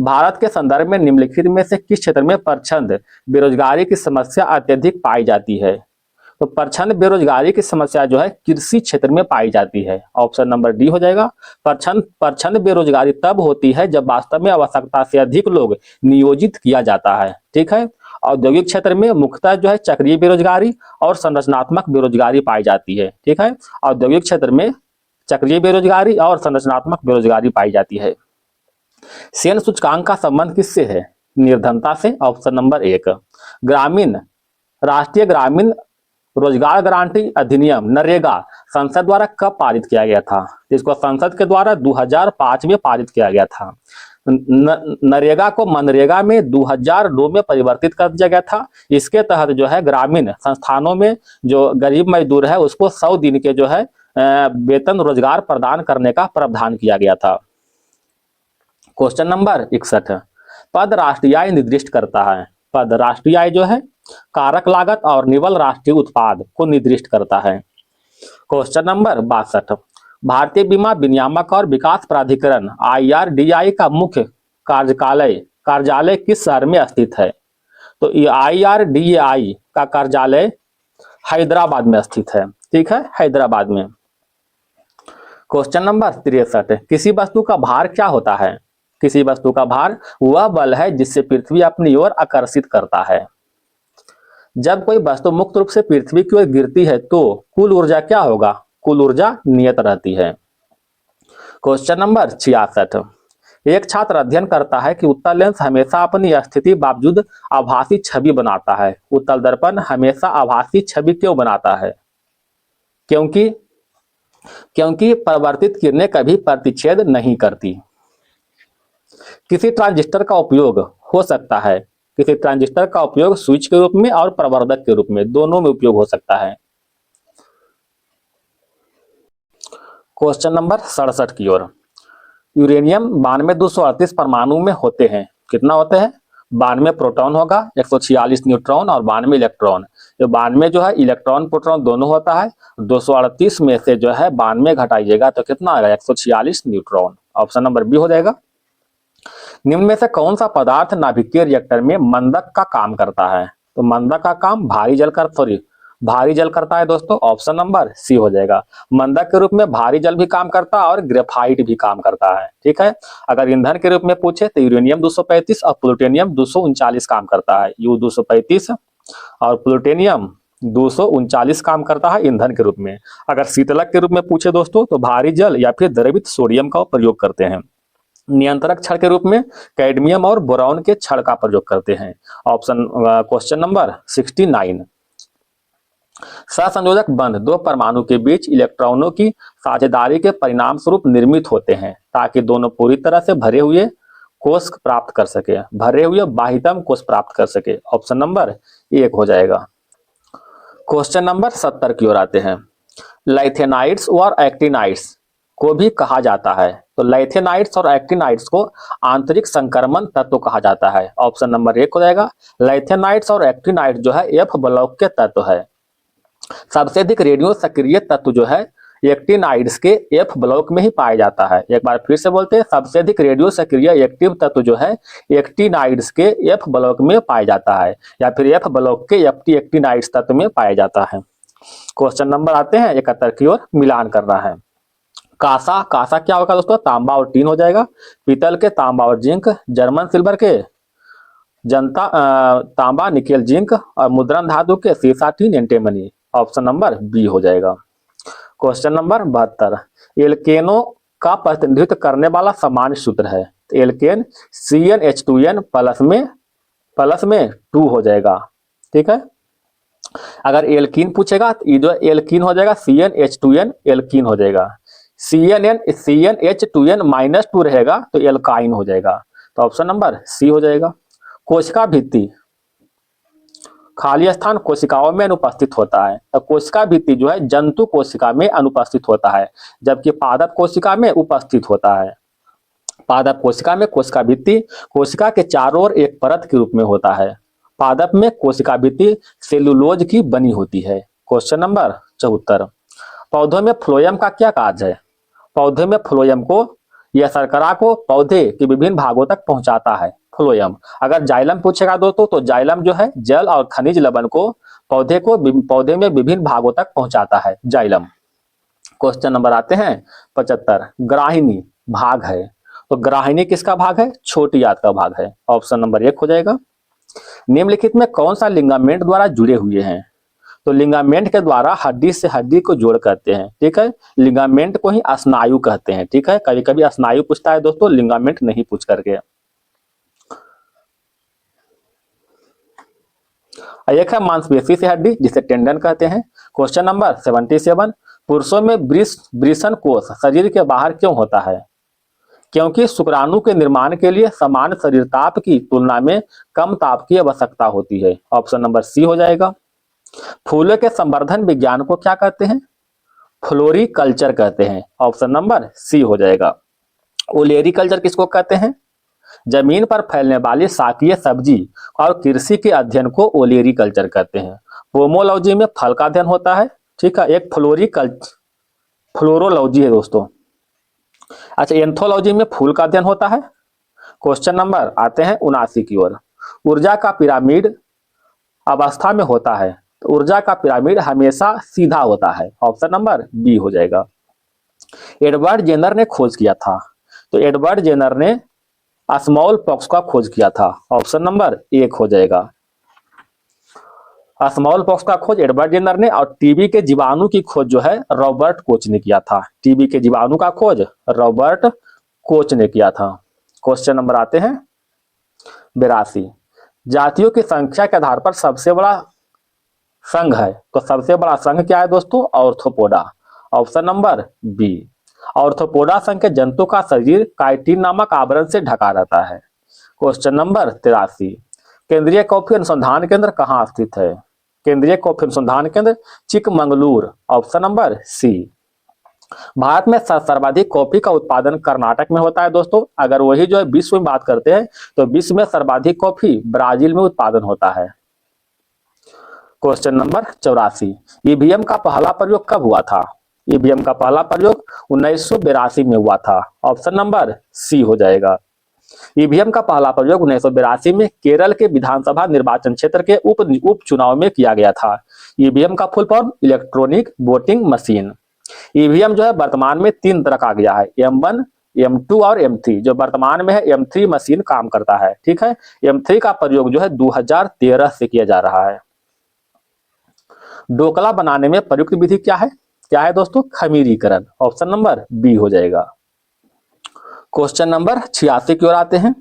भारत के संदर्भ में निम्नलिखित में से किस क्षेत्र में प्रच्छन्न बेरोजगारी की समस्या अत्यधिक पाई जाती है, तो प्रच्छन्न बेरोजगारी की समस्या जो है कृषि क्षेत्र में पाई जाती है। ऑप्शन नंबर डी हो जाएगा। प्रच्छन्न बेरोजगारी तब होती है जब वास्तव में आवश्यकता से अधिक लोग नियोजित किया जाता है, ठीक है। औद्योगिक क्षेत्र में मुख्यतः जो है चक्रीय बेरोजगारी और संरचनात्मक बेरोजगारी पाई जाती है, ठीक है। औद्योगिक क्षेत्र में चक्रीय बेरोजगारी और संरचनात्मक बेरोजगारी पाई जाती है। सेन सूचकांक का संबंध किससे है, निर्धनता से। Option number 1। ग्रामीण राष्ट्रीय ग्रामीण रोजगार गारंटी अधिनियम नरेगा संसद द्वारा कब पारित किया गया था, इसको संसद के द्वारा 2005 में पारित किया गया था। नरेगा को मनरेगा में 2002 में परिवर्तित कर दिया गया था। इसके तहत जो है ग्रामीण संस्थानों में जो गरीब मजदूर है उसको 100 दिन के जो है वेतन रोजगार प्रदान करने का प्रावधान किया गया था। क्वेश्चन नंबर 61, पद राष्ट्रीय आय निर्दिष्ट करता है। पद राष्ट्रीय आय जो है कारक लागत और निवल राष्ट्रीय उत्पाद को निर्दिष्ट करता है। क्वेश्चन नंबर 62, भारतीय बीमा विनियामक और विकास प्राधिकरण IRDAI का मुख्य कार्यालय किस शहर में स्थित है, तो IRDAI का कार्यालय हैदराबाद में स्थित है, ठीक है, हैदराबाद में। क्वेश्चन नंबर 63, किसी वस्तु का भार क्या होता है, किसी वस्तु का भार वह बल है जिससे पृथ्वी अपनी ओर आकर्षित करता है। जब कोई वस्तु मुक्त रूप से पृथ्वी की ओर गिरती है तो कुल ऊर्जा क्या होगा, कुल ऊर्जा नियत रहती है। क्वेश्चन नंबर 66, एक छात्र अध्ययन करता है कि उत्तल लेंस हमेशा अपनी स्थिति बावजूद आभासी छवि बनाता है। उत्तल दर्पण हमेशा आभासी छवि क्यों बनाता है, क्योंकि परावर्तित किरणें कभी प्रतिच्छेद नहीं करती। किसी ट्रांजिस्टर का उपयोग हो सकता है, किसी ट्रांजिस्टर का उपयोग स्विच के रूप में और प्रवर्धक के रूप में, दोनों में उपयोग हो सकता है। क्वेश्चन नंबर 67 की ओर, यूरेनियम 9238 परमाणु में होते हैं, कितना होते हैं, 92 प्रोटॉन होगा, 146 न्यूट्रॉन और 92 इलेक्ट्रॉन। जो 92 जो है इलेक्ट्रॉन प्रोटॉन दोनों होता है, 238 में से जो है 92 घटाइएगा तो कितना आएगा, 146 न्यूट्रॉन। ऑप्शन नंबर बी हो जाएगा। निम्न में से कौन सा पदार्थ नाभिकीय रिएक्टर में मंदक का काम करता है, तो मंदक का काम भारी जल करता है दोस्तों। ऑप्शन नंबर सी हो जाएगा। मंदक के रूप में भारी जल भी काम करता है और ग्रेफाइट भी काम करता है, ठीक है। अगर ईंधन के रूप में पूछे तो यूरेनियम 235 और प्लूटोनियम 239 काम करता है, U235 और प्लूटोनियम 239 काम करता है ईंधन के रूप में। अगर शीतलक के रूप में पूछे दोस्तों तो भारी जल या फिर द्रवित सोडियम का प्रयोग करते हैं। नियंत्रक छड़ के रूप में कैडमियम और बोरॉन के छड़ का प्रयोग करते हैं। Option question number 69। सहसंयोजक बंध दो परमाणु के बीच इलेक्ट्रॉनों की साझेदारी के परिणाम स्वरूप निर्मित होते हैं ताकि दोनों पूरी तरह से भरे हुए कोष प्राप्त कर सके, भरे हुए बाह्यतम कोष प्राप्त कर सके। ऑप्शन नंबर 1 हो जाएगा। क्वेश्चन नंबर 70 की ओर आते हैं। लाइथेनाइड्स और एक्टिनाइड्स को भी कहा जाता है, तो लाइथेनाइड्स और एक्टिनाइड्स को आंतरिक संक्रमण तत्व कहा जाता है। ऑप्शन नंबर 1 हो जाएगा। लाइथेनाइड्स और एक्टिनाइड्स जो है एफ ब्लॉक के तत्व है। सबसे अधिक रेडियो सक्रिय तत्व जो है एक्टिनाइड्स के एफ ब्लॉक में ही पाया जाता है। एक बार फिर से बोलते हैं, सबसे अधिक रेडियो सक्रिय एक्टिव तत्व जो है एक्टिनाइड्स के एफ ब्लॉक में पाया जाता है, या फिर एफ ब्लॉक के एक्टिनाइड्स तत्व में पाया जाता है। क्वेश्चन नंबर आते हैं 71 की ओर, मिलान करना है। कासा, कासा क्या होगा दोस्तों? तांबा और टीन हो जाएगा। पीतल के तांबा और जिंक, जर्मन सिल्वर के जनता तांबा निकेल जिंक, और मुद्रण धातु के सीसा tin antimony. Option number B हो जाएगा। Question number 72। एल्केनो का प्रतिनिधित्व करने वाला सामान्य सूत्र है। एल्केन CnH2n प्लस में 2 हो जाएगा। ठीक है, अगर एल्कीन पूछेगा तो ये जो एल्कीन हो जाएगा CnH2n एल्कीन हो जाएगा। CnH2n -2 रहेगा तो एल्काइन हो जाएगा। तो ऑप्शन नंबर सी हो जाएगा। कोशिका भित्ति, खाली स्थान कोशिकाओं में अनुपस्थित होता है, तो कोशिका भित्ति जो है जंतु कोशिका में अनुपस्थित होता है, जबकि पादप कोशिका में उपस्थित होता है। पादप कोशिका में कोशिका भित्ति कोशिका के चारों ओर एक परत के रूप में होता है। पादप में कोशिका भित्ति सेलुलोज की बनी होती है। Question number 74। पौधों में फ्लोएम का क्या कार्य है? पौधे में फ्लोएम को यह शर्करा को पौधे के विभिन्न भागों तक पहुंचाता है। फ्लोएम, अगर जाइलम पूछेगा दोस्तों तो जाइलम जो है जल और खनिज लवण को पौधे में विभिन्न भागों तक पहुंचाता है, जाइलम। क्वेश्चन नंबर आते हैं 75। ग्राहिनी भाग है, तो ग्राहिनी किसका भाग है? छोटी आंत का भाग है। ऑप्शन नंबर 1 हो जाएगा। निम्नलिखित में कौन सा लिगामेंट द्वारा जुड़े हुए हैं? तो लिगामेंट के द्वारा हड्डी से हड्डी को जोड़ करते हैं। ठीक है, लिगामेंट को ही स्नायु कहते हैं। ठीक है, कभी कभी स्नायु पूछता है दोस्तों, लिगामेंट नहीं पूछ करके। एक है मांसपेशी से हड्डी जिसे टेंडन कहते हैं। Question number 77। पुरुषों में वृषण कोष शरीर के बाहर क्यों होता है? क्योंकि शुक्राणु के निर्माण के लिए समान शरीर ताप की तुलना में कम ताप की आवश्यकता होती है। ऑप्शन नंबर सी हो जाएगा। फूलों के संवर्धन विज्ञान को क्या कहते हैं? फ्लोरिकल्चर कहते हैं। ऑप्शन नंबर सी हो जाएगा। ओलेरिकल्चर किसको कहते हैं? जमीन पर फैलने वाली शाकीय सब्जी और कृषि के अध्ययन को ओलेरिकल्चर कहते हैं। पोमोलॉजी में फल का अध्ययन होता है। ठीक है, एक फ्लोरोलॉजी है दोस्तों। अच्छा, एंथोलॉजी में फूल का अध्ययन होता है। क्वेश्चन नंबर आते हैं 79 की ओर। ऊर्जा का पिरामिड अवस्था में होता है, तो ऊर्जा का पिरामिड हमेशा सीधा होता है। ऑप्शन नंबर बी हो जाएगा। एडवर्ड जेनर ने खोज किया था, तो एडवर्ड जेनर ने स्मॉल पॉक्स का खोज किया था। ऑप्शन नंबर 1 हो जाएगा। स्मॉल पॉक्स का खोज एडवर्ड जेनर ने, और टीबी के जीवाणु की खोज जो है रॉबर्ट कोच ने किया था। टीबी के जीवाणु का खोज रॉबर्ट कोच ने किया था। क्वेश्चन नंबर आते हैं 82। जातियों की संख्या के आधार पर सबसे बड़ा संघ है, तो सबसे बड़ा संघ क्या है दोस्तों? Arthropoda. Option number B. Arthropoda संघ के जंतु का शरीर काइटिन नामक आवरण से ढका रहता है। Question number 83। केंद्रीय कॉफी अनुसंधान केंद्र कहाँ स्थित है? केंद्रीय कॉफी अनुसंधान केंद्र Chikmagalur. Option number C. Bharat में सर्वाधिक कॉफी का उत्पादन कर्नाटक में होता है दोस्तों। अगर वही जो है विश्व में बात करते हैं तो विश्व में सर्वाधिक कॉफी ब्राजील में उत्पादन होता है। Question number 84। ईवीएम का पहला प्रयोग कब हुआ था? ईवीएम का पहला प्रयोग 1982 में हुआ था। ऑप्शन नंबर सी हो जाएगा। ईवीएम का पहला प्रयोग 1982 में केरल के विधानसभा निर्वाचन क्षेत्र के उप चुनाव में किया गया था। ईवीएम का full form electronic voting machine. EVM जो है वर्तमान में 3 तरह का आ गया है, M1, M2 और M3। जो वर्तमान में है M3 मशीन काम करता है। ठीक है, M3 का प्रयोग जो है 2013 से किया जा रहा है। ढोकला बनाने में प्रयुक्त विधि क्या है? क्या है दोस्तों? खमीरीकरण। ऑप्शन नंबर बी हो जाएगा। क्वेश्चन नंबर 86 की ओर आते हैं।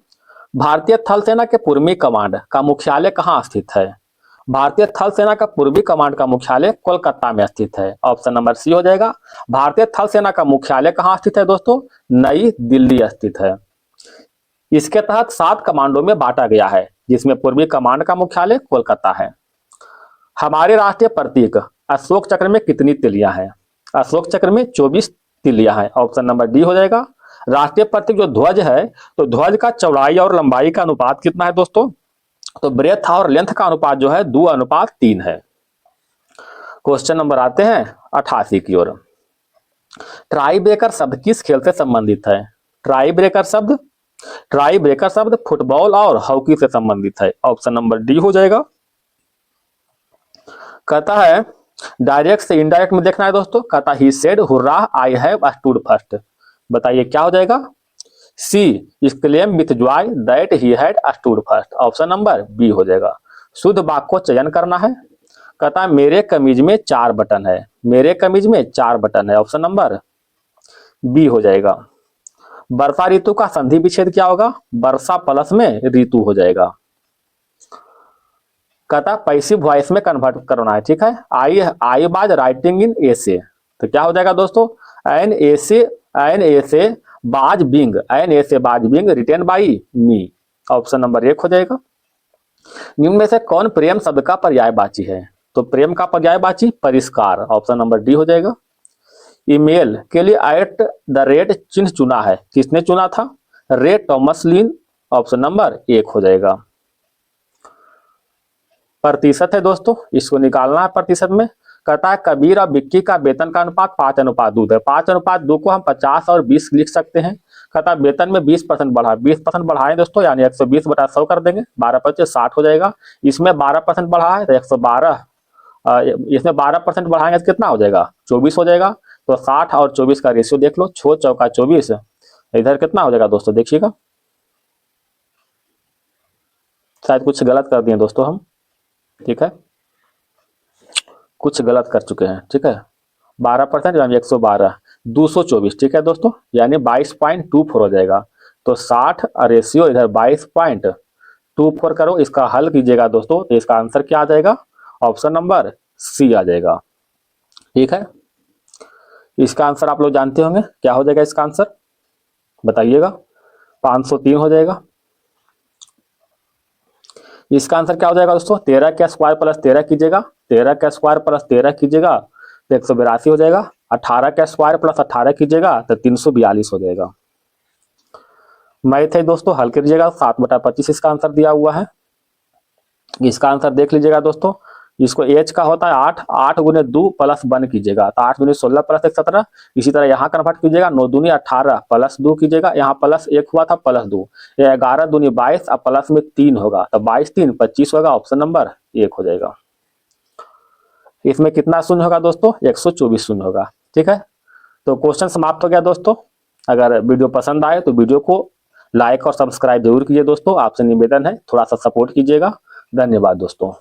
भारतीय थल सेना के पूर्वी कमांड का मुख्यालय कहाँ स्थित है? भारतीय थल सेना का पूर्वी कमांड का मुख्यालय कोलकाता में स्थित है। ऑप्शन नंबर सी हो जाएगा। भारतीय थल सेना का मुख्यालय कहाँ स्थित है दोस्तों? नई दिल्ली स्थित है। इसके तहत 7 कमांडों में बांटा गया है, जिसमें पूर्वी कमांड का मुख्यालय कोलकाता है। हमारे राष्ट्रीय प्रतीक अशोक चक्र में कितनी तिलियां हैं? अशोक चक्र में 24 तिलियां हैं। ऑप्शन नंबर डी हो जाएगा। राष्ट्रीय प्रतीक जो ध्वज है, तो ध्वज का चौड़ाई और लंबाई का अनुपात कितना है दोस्तों? तो ब्रेथ और लेंथ का अनुपात जो है 2:3 है। क्वेश्चन नंबर आते हैं 88 की ओर। ट्राई ब्रेकर शब्द किस खेल से संबंधित है? ट्राई ब्रेकर शब्द फुटबॉल और हॉकी से संबंधित है। ऑप्शन नंबर डी हो जाएगा। कहता है डायरेक्ट से इनडायरेक्ट में देखना है दोस्तों। कहता ही said hurrah I have stood first. बताइए क्या हो जाएगा? She exclaim with joy that he had stood first. Option number B हो जाएगा। शुद्ध वाक्य को चयन करना है। कहता है मेरे कमीज में 4 बटन है। मेरे कमीज में 4 बटन है। ऑप्शन नंबर बी हो जाएगा। वर्षा ऋतु का संधि विच्छेद क्या होगा? वर्षा प्लस में ऋतु हो जाएगा। कहता पैसिव वॉइस में कन्वर्ट करना है। ठीक है। आई वाज राइटिंग इन एसे, तो क्या हो जाएगा दोस्तों? An essay has been written by me. Option number 1 हो जाएगा। निम्न में से कौन प्रेम शब्द का पर्यायवाची है? तो प्रेम का पर्यायवाची परिष्कार। ऑप्शन नंबर डी हो जाएगा। ईमेल के लिए @ चिन्ह चुना है, किसने चुना था? रे टॉमसलिन। ऑप्शन नंबर 1 हो जाएगा। प्रतिशत है दोस्तों, इसको निकालना है प्रतिशत में। कहता है कबीर और विक्की का वेतन का अनुपात 5:2 है। 5:2 को हम 50 और 20 लिख सकते हैं। कहता है वेतन में 20% बढ़ा, 20% बढ़ाएं दोस्तों, यानी 120/100 कर देंगे। 12 × 60 हो जाएगा। इसमें 12% बढ़ा है तो 112, इसमें 12% बढ़ाएंगे तो कितना हो जाएगा? 24 हो जाएगा। तो 60 और 24 का रेशियो देख लो, 6 चौका 24। इधर कितना हो जाएगा दोस्तों? देखिएगा, शायद कुछ गलत कर दिए दोस्तों हम। ठीक है, कुछ गलत कर चुके हैं। ठीक है, 12% यानी 112, 224। ठीक है दोस्तों, यानी 22.24 हो जाएगा। तो 60 रेशियो इधर 22.24 करो, इसका हल कीजिएगा दोस्तों, तो इसका आंसर क्या आ जाएगा? ऑप्शन नंबर सी आ जाएगा। ठीक है, इसका आंसर आप लोग जानते होंगे, क्या हो जाएगा इसका आंसर? बताइएगा। 503 हो जाएगा। इसका आंसर क्या हो जाएगा दोस्तों? 13 का स्क्वायर प्लस 13 कीजिएगा, 13 का स्क्वायर प्लस 13 कीजिएगा तो 182 हो जाएगा। 18 का स्क्वायर प्लस 18 कीजिएगा तो 342 हो जाएगा। मैथ है दोस्तों, हल कीजिएगा। 7/25 इसका आंसर दिया हुआ है। इसका आंसर देख लीजिएगा दोस्तों। इसको एच का होता है 8, 8 × 2 + 1 कीजिएगा तो 8 × 16 + 1 17। इसी तरह यहाँ कन्वर्ट कीजिएगा, 9 दूनी 18 + 2 कीजिएगा, यहाँ +1 हुआ था +2, ये 11 दूनी 22 और प्लस में 3 होगा तो 22 3 25 होगा। ऑप्शन नंबर 1 हो जाएगा। इसमें कितना शून्य होगा दोस्तों? 124 शून्य होगा। ठीक है, तो क्वेश्चन समाप्त हो गया दोस्तों। अगर वीडियो पसंद आए तो वीडियो को लाइक और सब्सक्राइब जरूर कीजिए दोस्तों। आपसे निवेदन है थोड़ा सा सपोर्ट कीजिएगा। धन्यवाद दोस्तों।